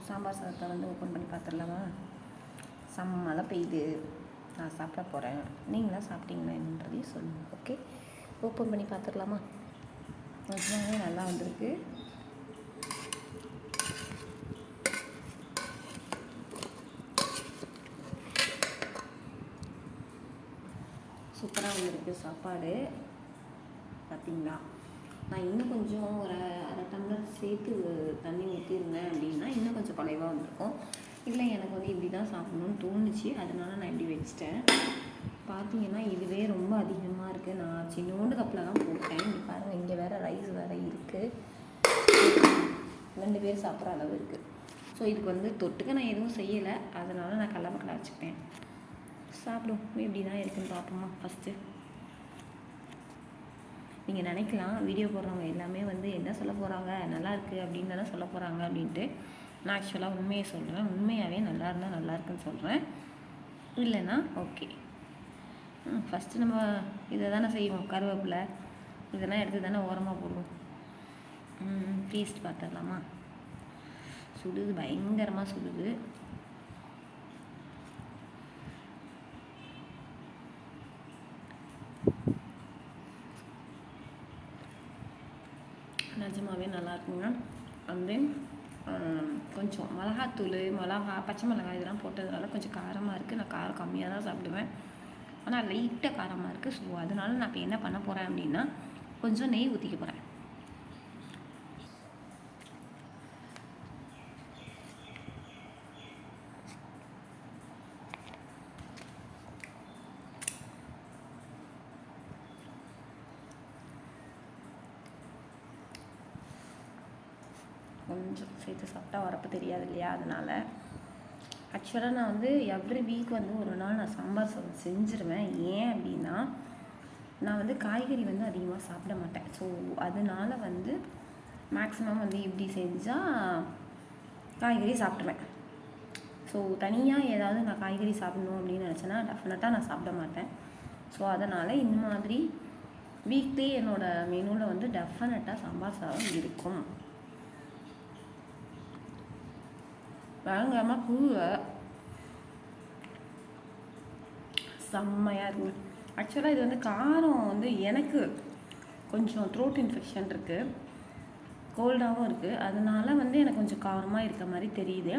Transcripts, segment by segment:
சாம்பார் சாதத்தை வந்து ஓப்பன் பண்ணி பார்த்துடலாமா? மழை பெய்யுது, நான் சாப்பிட போகிறேன். நீங்களாம் சாப்பிட்டீங்களா என்னன்றதையும் சொல்லுங்கள். ஓகே, ஓப்பன் பண்ணி பார்த்துடலாமா? நிஜமாவே நல்லா வந்திருக்கு. சூப்பராக வந்திருக்கு சாப்பாடு. பார்த்தீங்களா, நான் இன்னும் கொஞ்சம் ஒரு அரை டம்ளர் சேர்த்து தண்ணி ஊற்றிருந்தேன் அப்படின்னா இன்னும் கொஞ்சம் குறைவாக வந்திருக்கும். இல்லை, எனக்கு வந்து இப்படி தான் சாப்பிட்ணுன்னு தோணுச்சு, அதனால நான் இப்படி வச்சிட்டேன். பார்த்தீங்கன்னா இதுவே ரொம்ப அதிகமாக இருக்குது. நான் சின்னோண்டு கப்பில் தான் போட்டேன். இங்கே பாருங்கள், இங்கே வேறு ரைஸ் வேறு இருக்குது. 2 பேர் சாப்பிட்ற அளவு இருக்குது. ஸோ இதுக்கு வந்து தொட்டுக்க நான் எதுவும் செய்யலை, அதனால் நான் கடலப்பக்கடை வச்சுக்கிட்டேன். சாப்பிடும் இப்படி தான் இருக்குன்னு பார்ப்போமா? ஃபஸ்ட்டு நீங்கள் நினைக்கலாம், வீடியோ போடுறவங்க எல்லாமே வந்து என்ன சொல்ல போகிறாங்க, நல்லா இருக்குது அப்படின்னு தானே சொல்ல போகிறாங்க அப்படின்ட்டு. நான் ஆக்சுவலாக உண்மையை சொல்கிறேன். உண்மையாகவே நல்லா இருந்தால் நல்லா இருக்குன்னு சொல்கிறேன், இல்லைன்னா ஓகே. ஃபஸ்ட்டு நம்ம இதை தானே செய்வோம், கருவேப்பிலை இதெல்லாம் எடுத்து தானே ஓரமாக போடுவோம். டேஸ்ட் பார்த்துடலாமா? சுடுது, பயங்கரமாக சுடுது. நிஜமாகவே நல்லா இருக்குங்க. அண்ட் தென் கொஞ்சம் மிளகாத்தூள், பச்சை மிளகாய் இதெல்லாம் போட்டதுனால கொஞ்சம் காரமாக இருக்குது. நான் காரம் கம்மியாக தான் சாப்பிடுவேன், ஆனால் லைட்டாக காரமாக இருக்குது. ஸோ அதனால நான் இப்போ என்ன பண்ண போகிறேன் அப்படின்னா கொஞ்சம் நெய் ஊற்றிக்க போகிறேன். கொஞ்சம் சேர்த்து சாப்பிட்டா வரப்பு தெரியாது இல்லையா? அதனால் ஆக்சுவலாக நான் வந்து எவ்ரி வீக் வந்து ஒரு நாள் நான் சாம்பார் சாதம் செஞ்சுருவேன். ஏன் அப்படின்னா நான் வந்து காய்கறி வந்து அதிகமாக சாப்பிட மாட்டேன். ஸோ அதனால் வந்து மேக்ஸிமம் வந்து இப்படி செஞ்சால் காய்கறி சாப்பிடுவேன். ஸோ தனியாக ஏதாவது நான் காய்கறி சாப்பிடணும் அப்படின்னு நினச்சேன்னா டெஃபினட்டாக நான் சாப்பிட மாட்டேன். ஸோ அதனால் இந்த மாதிரி வீக்லி என்னோடய மெனுவில் வந்து டெஃபினட்டாக சாம்பார் சாதம் இருக்கும். பயங்கரமாக குழுவை செம்மையாக இருக்குங்க. ஆக்சுவலாக இது வந்து காரம் வந்து எனக்கு கொஞ்சம் த்ரோட் இன்ஃபெக்ஷன் இருக்குது, கோல்டாகவும் இருக்குது. அதனால வந்து எனக்கு கொஞ்சம் காரமாக இருக்க மாதிரி தெரியுது.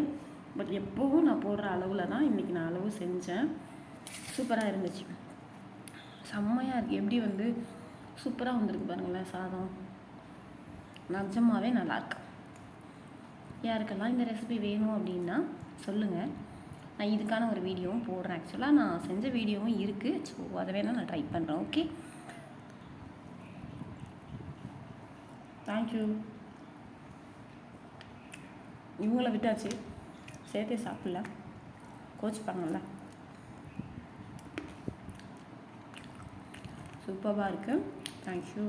பட் எப்போவும் நான் போடுற அளவில் தான் இன்றைக்கி நான் அளவு செஞ்சேன். சூப்பராக இருந்துச்சு, செம்மையாக இருக்குது. எப்படி வந்து சூப்பராக வந்திருக்கு பாருங்களேன் சாதம். நிஜமாகவே நல்லாயிருக்கு. யாருக்கெல்லாம் இந்த ரெசிபி வேணும் அப்படின்னா சொல்லுங்கள், நான் இதுக்கான ஒரு வீடியோவும் போடுறேன். ஆக்சுவலாக நான் செஞ்ச வீடியோவும் இருக்குது. ஸோ அதை வேணால் நான் ட்ரை பண்ணுறேன். Okay, thank you. இவங்கள விட்டாச்சு, சேர்த்தே சாப்பிடல, கோச்சிப்பாங்கள்ல. சூப்பராக இருக்குது. தேங்க்யூ.